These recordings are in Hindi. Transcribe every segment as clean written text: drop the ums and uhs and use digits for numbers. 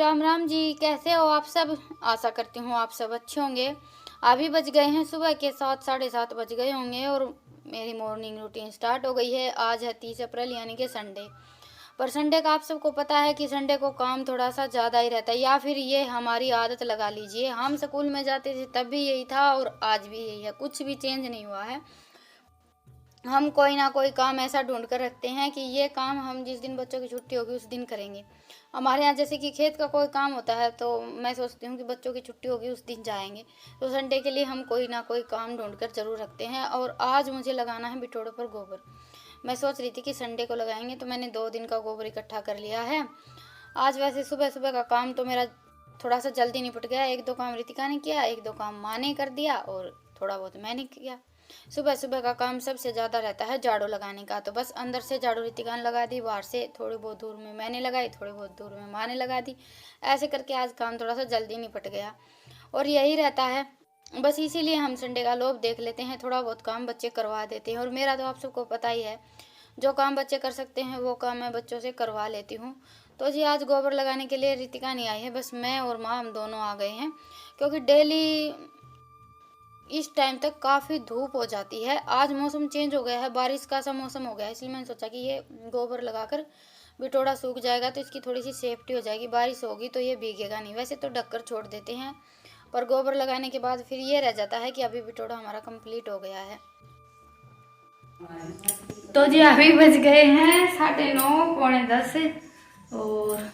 राम राम जी, कैसे हो आप सब। आशा करती हूँ आप सब अच्छे होंगे। अभी बज गए हैं सुबह के 7 साढ़े 7 बज गए होंगे और मेरी मॉर्निंग रूटीन स्टार्ट हो गई है। आज है 30 अप्रैल यानी कि संडे। पर संडे का आप सबको पता है कि संडे को काम थोड़ा सा ज़्यादा ही रहता है, या फिर ये हमारी आदत लगा लीजिए। हम स्कूल में जाते थे तब भी यही था और आज भी यही है, कुछ भी चेंज नहीं हुआ है। हम कोई ना कोई काम ऐसा ढूंढ कर रखते हैं कि ये काम हम जिस दिन बच्चों की छुट्टी होगी उस दिन करेंगे। हमारे यहाँ जैसे कि खेत का कोई काम होता है तो मैं सोचती हूँ कि बच्चों की छुट्टी होगी उस दिन जाएंगे। तो संडे के लिए हम कोई ना कोई काम ढूंढ कर जरूर रखते हैं। और आज मुझे लगाना है बिटोड़ों पर गोबर। मैं सोच रही थी कि संडे को लगाएंगे, तो मैंने 2 दिन का गोबर इकट्ठा कर लिया है। आज वैसे सुबह सुबह का काम तो मेरा थोड़ा सा जल्दी निपट गया। 1-2 काम रितिका ने किया, 1-2 काम माँ ने कर दिया और थोड़ा बहुत मैंने किया। सुबह सुबह का काम सबसे ज़्यादा रहता है झाड़ू लगाने का। तो बस अंदर से झाड़ू रितिका ने लगा दी, बाहर से थोड़ी बहुत दूर में मैंने लगाई, थोड़ी बहुत दूर में माँ ने लगा दी। ऐसे करके आज काम थोड़ा सा जल्दी निपट गया और यही रहता है। बस इसीलिए हम संडे का लोभ देख लेते हैं, थोड़ा बहुत काम बच्चे करवा देते हैं। और मेरा तो आप सबको पता ही है, जो काम बच्चे कर सकते हैं वो काम मैं बच्चों से करवा लेती हूँ। तो जी आज गोबर लगाने के लिए रितिका नहीं आई है, बस मैं और माँ हम दोनों आ गए हैं। क्योंकि डेली इस टाइम तक काफ़ी धूप हो जाती है। आज मौसम चेंज हो गया है, बारिश का सा मौसम हो गया है, इसलिए मैंने सोचा कि ये गोबर लगाकर बिटोड़ा सूख जाएगा तो इसकी थोड़ी सी सेफ्टी हो जाएगी। बारिश होगी तो ये भीगेगा नहीं। वैसे तो ढककर छोड़ देते हैं, पर गोबर लगाने के बाद फिर ये रह जाता है कि अभी बिटोड़ा हमारा कंप्लीट हो गया है। तो जी अभी बज गए हैं 9:30 पौने 10 और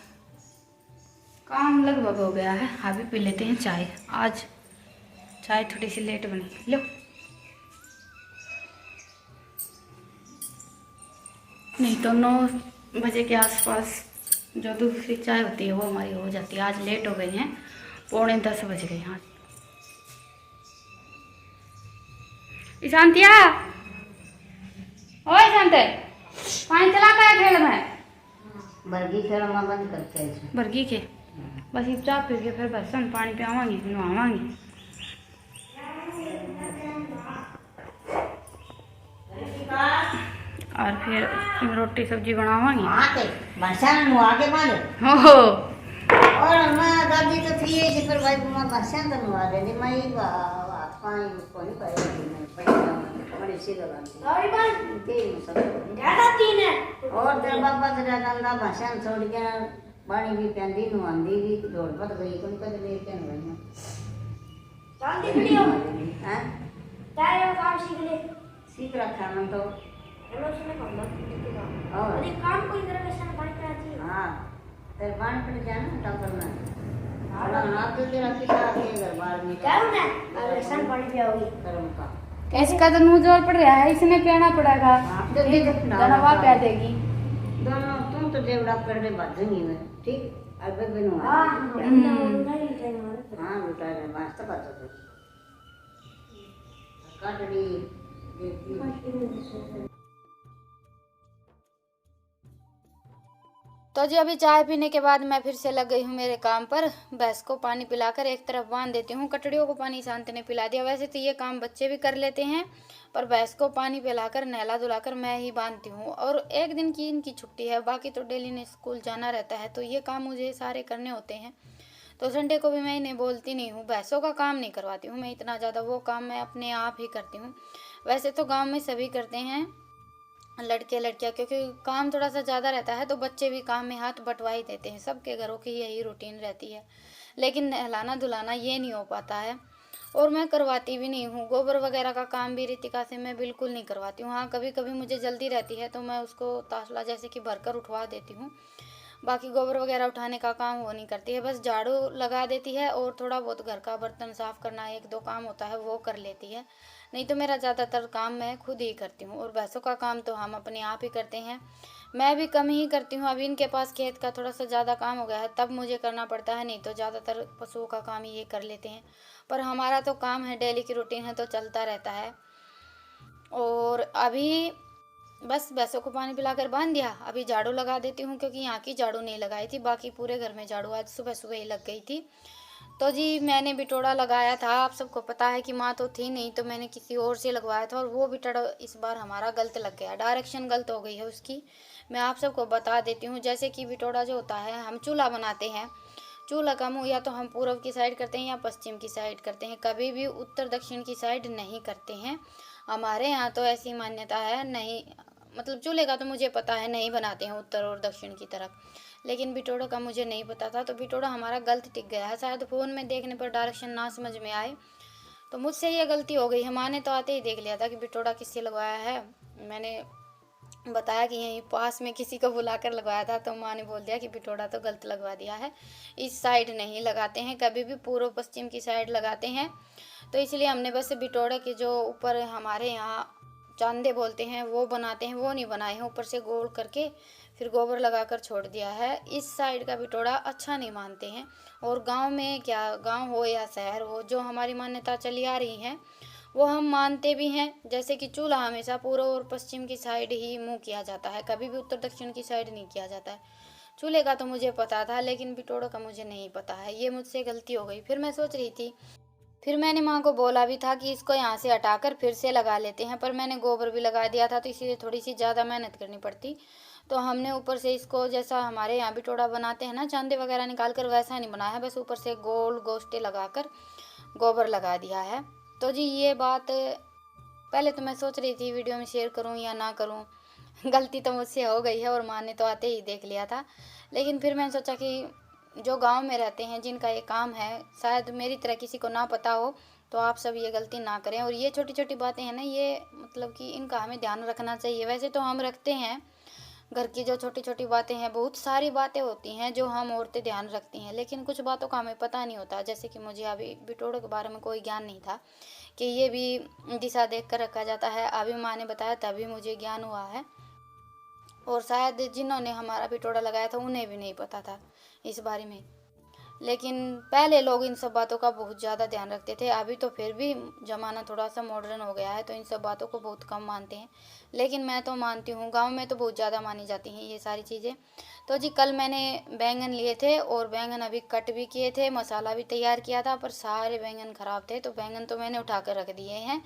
काम लगभग हो गया है। अभी पी लेते हैं चाय। आज चाय थोड़ी सी लेट बनी। लो नहीं तो 9 बजे के आसपास जो दूसरी चाय होती है वो हमारी हो जाती है। आज लेट हो गई हैं, पौने 10 बज गए हैं। ईशांतिया, ओए शांते, पानी चला का है खेल में। बर्गी खेलना बंद करके बर्गी के बस ये चाय पी के फिर बर्तन पानी पे आवांगे, नहावांगे। और फिर रोटी सब्जी बनावांगे। आके बरसात में आके मारे हो और मैं दादी तो थी ऐसे पर भाई मैं बरसात में नुआ दे दी। मैं पानी उसको नहीं पाया मैं पड़ी बड़ी सी लगा दी और बात तेल सब ज्यादा तीन है। और तेरा बाबा तेरा दंदा बरसात छोड़ के पानी भी पेंदी नुआंदी भी दौड़ पट गई कोई कद लेके नहीं गई चांदी वीडियो हैं चाय और काम सीख रखा मैं तो और काम कोई तरह वैसा पानी पे आती है। हां तेरे पानी पे जाना तब करना और हाथ तो तेरा किसा के घर बाहर में क्या होना और वैसा पानी पे आओगी गरम का। इसका तो मुंह जोर पड़ रहा है, इसने पीना पड़ेगा। जल्दी दनवा पे देगी दोनों। तुम तो जेवड़ा कर दे बाजूंगी मैं ठीक अबे बिनु हां हां बेटा ने मस्त बात है काटड़ी देखती। तो जी अभी चाय पीने के बाद मैं फिर से लग गई हूँ मेरे काम पर। भैंस को पानी पिलाकर एक तरफ बांध देती हूँ, कटड़ियों को पानी शांत ने पिला दिया। वैसे तो ये काम बच्चे भी कर लेते हैं, पर भैंस को पानी पिलाकर नहला धुलाकर मैं ही बांधती हूँ। और एक दिन की इनकी छुट्टी है, बाकी तो डेली ने स्कूल जाना रहता है, तो ये काम मुझे सारे करने होते हैं। तो संडे को भी मैं इन्हें बोलती नहीं हूँ, भैंसों का काम नहीं करवाती हूँ मैं इतना ज़्यादा, वो काम मैं अपने आप ही करती हूँ। वैसे तो गाँव में सभी करते हैं, लड़के लड़कियां, क्योंकि काम थोड़ा सा ज़्यादा रहता है तो बच्चे भी काम में हाथ बटवा ही देते हैं। सबके घरों की यही रूटीन रहती है, लेकिन नहलाना धुलाना ये नहीं हो पाता है और मैं करवाती भी नहीं हूँ। गोबर वगैरह का काम भी रितिका से मैं बिल्कुल नहीं करवाती हूँ। हाँ कभी कभी मुझे जल्दी रहती है तो मैं उसको तासला जैसे कि भरकर उठवा देती हूँ। बाकी गोबर वगैरह उठाने का काम वो नहीं करती है, बस झाड़ू लगा देती है और थोड़ा बहुत घर का बर्तन साफ़ करना 1-2 काम होता है वो कर लेती है। नहीं तो मेरा ज़्यादातर काम मैं खुद ही करती हूँ। और भैंसों का काम तो हम अपने आप ही करते हैं, मैं भी कम ही करती हूँ। अभी इनके पास खेत का थोड़ा सा ज़्यादा काम हो गया है तब मुझे करना पड़ता है, नहीं तो ज़्यादातर पशुओं का काम ही ये कर लेते हैं। पर हमारा तो काम है, डेली की रूटीन है तो चलता रहता है। और अभी बस भैंसों को पानी पिलाकर बांध दिया। अभी झाड़ू लगा देती हूँ, क्योंकि यहाँ की झाड़ू नहीं लगाई थी, बाकी पूरे घर में झाड़ू आज सुबह सुबह ही लग गई थी। तो जी मैंने बिटोड़ा लगाया था, आप सबको पता है कि माँ तो थी नहीं तो मैंने किसी और से लगवाया था, और वो बिटोड़ा इस बार हमारा गलत लग गया, डायरेक्शन गलत हो गई है उसकी। मैं आप सबको बता देती हूँ, जैसे कि बिटोड़ा जो होता है हम चूल्हा बनाते हैं चूल्हा का मुंह या तो हम पूर्व की साइड करते हैं या पश्चिम की साइड करते हैं, कभी भी उत्तर दक्षिण की साइड नहीं करते हैं। हमारे यहाँ तो ऐसी मान्यता है, नहीं मतलब चूल्हे का तो मुझे पता है नहीं बनाते हैं उत्तर और दक्षिण की तरफ, लेकिन बिटोड़ा का मुझे नहीं पता था। तो बिटोड़ा हमारा गलत टिक गया है, शायद फ़ोन में देखने पर डायरेक्शन ना समझ में आए, तो मुझसे ये गलती हो गई है। माँ ने तो आते ही देख लिया था कि बिटोड़ा किससे लगवाया है। मैंने बताया कि यहीं पास में किसी को बुला कर लगवाया था, तो माँ ने बोल दिया कि बिटोड़ा तो गलत लगवा दिया है, इस साइड नहीं लगाते हैं, कभी भी पूर्व पश्चिम की साइड लगाते हैं। तो इसलिए हमने बस बिटोड़े के जो ऊपर हमारे यहाँ चांदे बोलते हैं वो बनाते हैं, वो नहीं बनाए हैं, ऊपर से गोल करके फिर गोबर लगाकर छोड़ दिया है। इस साइड का बिटोड़ा अच्छा नहीं मानते हैं। और गांव में क्या, गांव हो या शहर हो, जो हमारी मान्यता चली आ रही है वो हम मानते भी हैं। जैसे कि चूल्हा हमेशा पूर्व और पश्चिम की साइड ही मुंह किया जाता है, कभी भी उत्तर दक्षिण की साइड नहीं किया जाता है। चूल्हे का तो मुझे पता था, लेकिन बिटोड़ों का मुझे नहीं पता है, ये मुझसे गलती हो गई। फिर मैं सोच रही थी, फिर मैंने माँ को बोला भी था कि इसको यहाँ से हटाकर फिर से लगा लेते हैं, पर मैंने गोबर भी लगा दिया था, तो इसीलिए थोड़ी सी ज़्यादा मेहनत करनी पड़ती। तो हमने ऊपर से इसको, जैसा हमारे यहाँ बिटोड़ा बनाते हैं ना चांदे वगैरह निकाल कर, वैसा नहीं बनाया है, बस ऊपर से गोल गोश्ते लगाकर गोबर लगा दिया है। तो जी ये बात पहले तो मैं सोच रही थी वीडियो में शेयर करूं या ना करूं, गलती तो मुझसे हो गई है और माँ ने तो आते ही देख लिया था। लेकिन फिर मैंने सोचा कि जो गांव में रहते हैं, जिनका ये काम है, शायद मेरी तरह किसी को ना पता हो, तो आप सब ये गलती ना करें। और ये छोटी छोटी बातें हैं ना, ये मतलब कि इनका हमें ध्यान रखना चाहिए। वैसे तो हम रखते हैं, घर की जो छोटी छोटी बातें हैं, बहुत सारी बातें होती हैं जो हम औरतें ध्यान रखती हैं, लेकिन कुछ बातों का हमें पता नहीं होता। जैसे कि मुझे अभी बिटोड़े के बारे में कोई ज्ञान नहीं था कि ये भी दिशा देख कर रखा जाता है, अभी माँ ने बताया तभी मुझे ज्ञान हुआ है। और शायद जिन्होंने हमारा बिटोड़ा लगाया था उन्हें भी नहीं पता था इस बारे में। लेकिन पहले लोग इन सब बातों का बहुत ज़्यादा ध्यान रखते थे, अभी तो फिर भी ज़माना थोड़ा सा मॉडर्न हो गया है, तो इन सब बातों को बहुत कम मानते हैं। लेकिन मैं तो मानती हूँ, गांव में तो बहुत ज़्यादा मानी जाती हैं ये सारी चीज़ें। तो जी कल मैंने बैंगन लिए थे और बैंगन अभी कट भी किए थे, मसाला भी तैयार किया था, पर सारे बैंगन ख़राब थे, तो बैंगन तो मैंने उठा कर रख दिए हैं।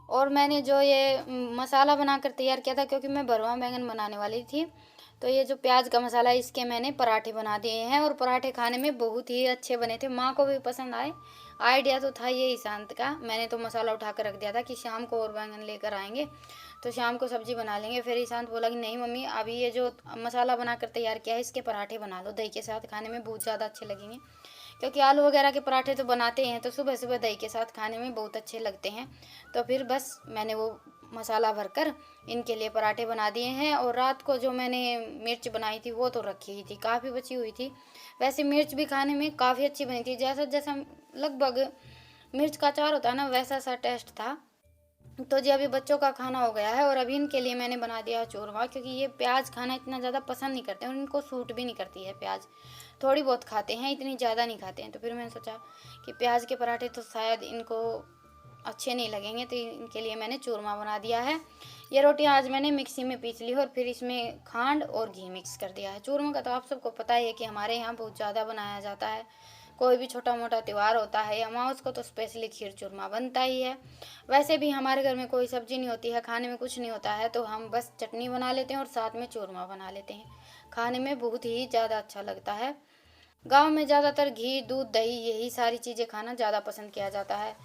और मैंने जो ये मसाला बनाकर तैयार किया था, क्योंकि मैं भरवा बैंगन बनाने वाली थी, तो ये जो प्याज का मसाला है इसके मैंने पराठे बना दिए हैं, और पराठे खाने में बहुत ही अच्छे बने थे, माँ को भी पसंद आए। आइडिया तो था ये ईशांत का, मैंने तो मसाला उठा कर रख दिया था कि शाम को और बैंगन लेकर आएंगे तो शाम को सब्जी बना लेंगे। फिर ईशांत बोला कि नहीं मम्मी, अभी ये जो मसाला बनाकर तैयार किया है इसके पराठे बना लो, दही के साथ खाने में बहुत ज़्यादा अच्छे लगेंगे। क्योंकि आलू वगैरह के पराठे तो बनाते हैं, तो सुबह सुबह दही के साथ खाने में बहुत अच्छे लगते हैं। तो फिर बस मैंने वो मसाला भरकर इनके लिए पराठे बना दिए हैं। और रात को जो मैंने मिर्च बनाई थी वो तो रखी ही थी, काफ़ी बची हुई थी। वैसे मिर्च भी खाने में काफ़ी अच्छी बनी थी, जैसा जैसा लगभग मिर्च का अचार होता है ना, वैसा सा टेस्ट था। तो जी अभी बच्चों का खाना हो गया है और अभी इनके लिए मैंने बना दिया चूरमा, क्योंकि ये प्याज खाना इतना ज़्यादा पसंद नहीं करते और इनको सूट भी नहीं करती है प्याज, थोड़ी बहुत खाते हैं, इतनी ज़्यादा नहीं खाते हैं। तो फिर मैंने सोचा कि प्याज के पराठे तो शायद इनको अच्छे नहीं लगेंगे, तो इनके लिए मैंने चूरमा बना दिया है। ये रोटी आज मैंने मिक्सी में पीस ली और फिर इसमें खांड और घी मिक्स कर दिया है। चूरमा का तो आप सबको पता ही है कि हमारे यहाँ बहुत ज़्यादा बनाया जाता है, कोई भी छोटा मोटा त्यौहार होता है या अमावस को तो स्पेशली खीर चूरमा बनता ही है। वैसे भी हमारे घर में कोई सब्जी नहीं होती है, खाने में कुछ नहीं होता है, तो हम बस चटनी बना लेते हैं और साथ में चूरमा बना लेते हैं, खाने में बहुत ही ज़्यादा अच्छा लगता है। गांव में ज़्यादातर घी दूध दही यही सारी चीज़ें खाना ज़्यादा पसंद किया जाता है।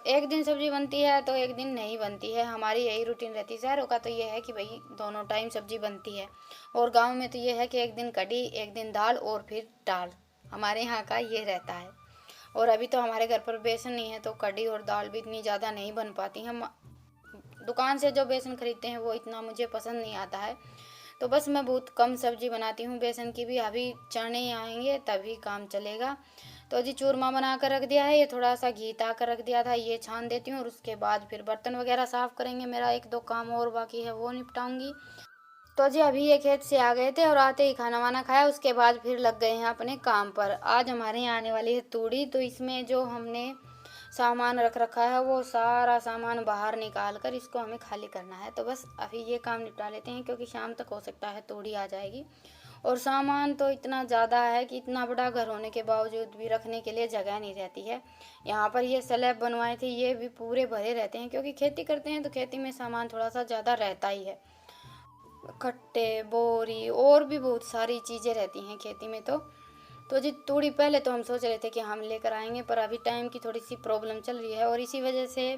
एक दिन सब्जी बनती है तो एक दिन नहीं बनती है, हमारी यही रूटीन रहती है। शहरों का तो ये है कि भाई दोनों टाइम सब्जी बनती है, और गांव में तो ये है कि एक दिन कढ़ी एक दिन दाल और फिर दाल, हमारे यहाँ का ये रहता है। और अभी तो हमारे घर पर बेसन नहीं है, तो कढ़ी और दाल भी इतनी ज़्यादा नहीं बन पाती। हम दुकान से जो बेसन खरीदते हैं वो इतना मुझे पसंद नहीं आता है, तो बस मैं बहुत कम सब्जी बनाती हूँ बेसन की भी। अभी चने आएंगे तभी काम चलेगा। तो जी चूरमा बना कर रख दिया है, ये थोड़ा सा घी ता कर रख दिया था, ये छान देती हूँ और उसके बाद फिर बर्तन वगैरह साफ़ करेंगे। मेरा एक दो काम और बाकी है वो निपटाऊंगी। तो जी अभी ये खेत से आ गए थे और आते ही खाना वाना खाया, उसके बाद फिर लग गए हैं अपने काम पर। आज हमारे यहाँ आने वाली है तूड़ी, तो इसमें जो हमने सामान रख रखा है वो सारा सामान बाहर निकाल कर इसको हमें खाली करना है। तो बस अभी ये काम निपटा लेते हैं, क्योंकि शाम तक हो सकता है तूड़ी आ जाएगी। और सामान तो इतना ज़्यादा है कि इतना बड़ा घर होने के बावजूद भी रखने के लिए जगह नहीं रहती है। यहाँ पर ये स्लैब बनवाए थे, ये भी पूरे भरे रहते हैं, क्योंकि खेती करते हैं तो खेती में सामान थोड़ा सा ज़्यादा रहता ही है। खट्टे, बोरी और भी बहुत सारी चीज़ें रहती हैं खेती में। तो जी थोड़ी पहले तो हम सोच रहे थे कि हम लेकर आएंगे, पर अभी टाइम की थोड़ी सी प्रॉब्लम चल रही है और इसी वजह से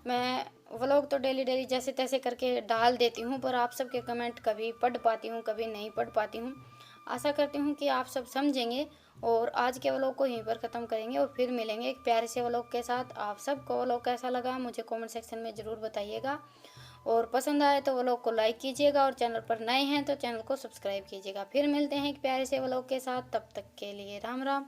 मैं व्लॉग तो डेली डेली जैसे तैसे करके डाल देती हूँ, पर आप सबके कमेंट कभी पढ़ पाती हूँ कभी नहीं पढ़ पाती हूँ। आशा करती हूँ कि आप सब समझेंगे और आज के व्लॉग को यहीं पर ख़त्म करेंगे और फिर मिलेंगे एक प्यारे से व्लॉग के साथ। आप सबको व्लॉग कैसा लगा मुझे कमेंट सेक्शन में ज़रूर बताइएगा और पसंद आए तो व्लॉग को लाइक कीजिएगा और चैनल पर नए हैं तो चैनल को सब्सक्राइब कीजिएगा। फिर मिलते हैं एक प्यारे से व्लॉग के साथ, तब तक के लिए राम राम।